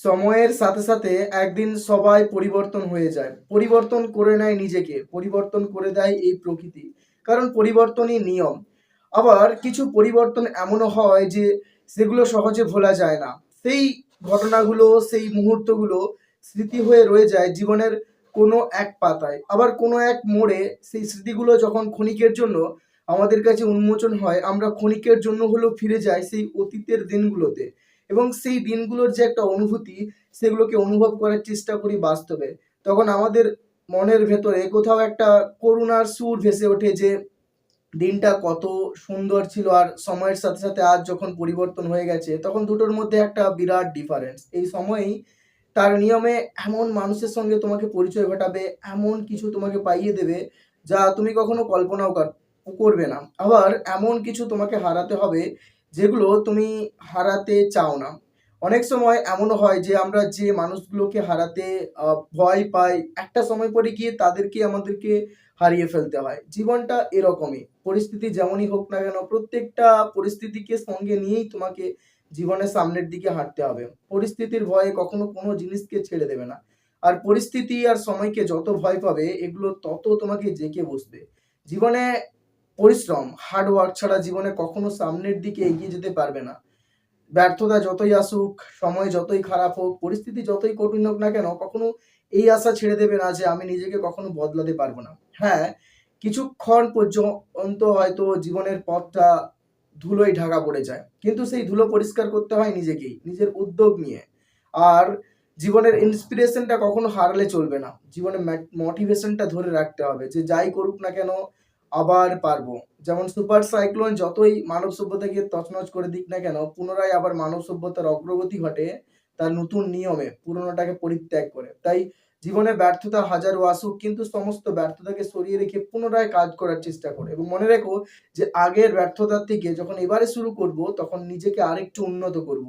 সময়ের সাথে সাথে একদিন সবাই পরিবর্তন হয়ে যায়, পরিবর্তন করে নেয় নিজেকে, পরিবর্তন করে দেয় এই প্রকৃতি। কারণ পরিবর্তনই নিয়ম। আবার কিছু পরিবর্তন এমনও হয় যে সেগুলো সহজে ভোলা যায় না। সেই ঘটনাগুলো, সেই মুহূর্তগুলো স্মৃতি হয়ে রয়ে যায় জীবনের কোনো এক পাতায়। আবার কোনো এক মোড়ে সেই স্মৃতিগুলো যখন ক্ষণিকের জন্য আমাদের কাছে উন্মোচন হয়, আমরা ক্ষণিকের জন্য হলেও ফিরে যাই সেই অতীতের দিনগুলোতে, এবং সেই দিনগুলোর যে একটা অনুভূতি, সেগুলোকে অনুভব করার চেষ্টা করি বাস্তবে। তখন আমাদের মনের ভেতরে কোথাও একটা করুণার সুর ভেসে ওঠে যে দিনটা কত সুন্দর ছিল, আর সময়ের সাথে সাথে আজ যখন পরিবর্তন হয়ে গেছে, তখন দুটোর মধ্যে একটা বিরাট ডিফারেন্স। এই সময়েই তার নিয়মে এমন মানুষের সঙ্গে তোমাকে পরিচয় ঘটাবে, এমন কিছু তোমাকে পাইয়ে দেবে যা তুমি কখনো কল্পনাও করবে না। আবার এমন কিছু তোমাকে হারাতে হবে যেগুলো তুমি হারাতে চাও না। অনেক সময় এমনও হয় যে আমরা যে মানুষগুলোকে হারাতে ভয় পাই, একটা সময় পরে গিয়ে তাদেরকে আমাদেরকে হারিয়ে ফেলতে হয়। জীবনটা এরকমই। পরিস্থিতি যেমনই হোক না কেন, প্রত্যেকটা পরিস্থিতিকে সঙ্গে নিয়েই তোমাকে জীবনের সামনের দিকে হাঁটতে হবে। পরিস্থিতির ভয়ে কখনো কোনো জিনিসকে ছেড়ে দেবে না। আর পরিস্থিতি আর সময়কে যত ভয় পাবে, এগুলো তত তোমাকে জেঁকে বসবে। জীবনে পরিশ্রম, হার্ড ওয়ার্ক ছাড়া জীবনে কখনো সামনের দিকে এগিয়ে যেতে পারবে না। ব্যর্থতা যতই আসুক, সময় যতই খারাপ হোক, পরিস্থিতি যতই কঠিন হোক না কেন, কখনো এই আশা ছেড়ে দেবে না যে আমি নিজেকে কখনো বদলাতে পারবো না। হ্যাঁ, কিছুক্ষণ পর্যন্ত হয়তো জীবনের পথটা ধুলোয় ঢাকা পড়ে যায়, কিন্তু সেই ধুলো পরিষ্কার করতে হয় নিজেকেই, নিজের উদ্যোগ নিয়ে। আর জীবনের ইন্সপিরেশনটা কখনো হারালে চলবে না। জীবনের মোটিভেশনটা ধরে রাখতে হবে যে যাই করুক না কেন, আবার পারবো। যেমন সুপার সাইক্লোন যতই মানব সভ্যতাকে তছনছ করে দিক না কেন, পুনরায় আবার মানব সভ্যতার অগ্রগতি ঘটে তার নতুন নিয়মে, পুরনোটাকে পরিত্যাগ করে। তাই জীবনে ব্যর্থতা হাজারো আসুক, কিন্তু সমস্ত ব্যর্থতাকে সরিয়ে রেখে পুনরায় কাজ করার চেষ্টা করে, এবং মনে রেখো যে আগের ব্যর্থতার থেকে যখন এবারে শুরু করব, তখন নিজেকে আরেকটু উন্নত করব।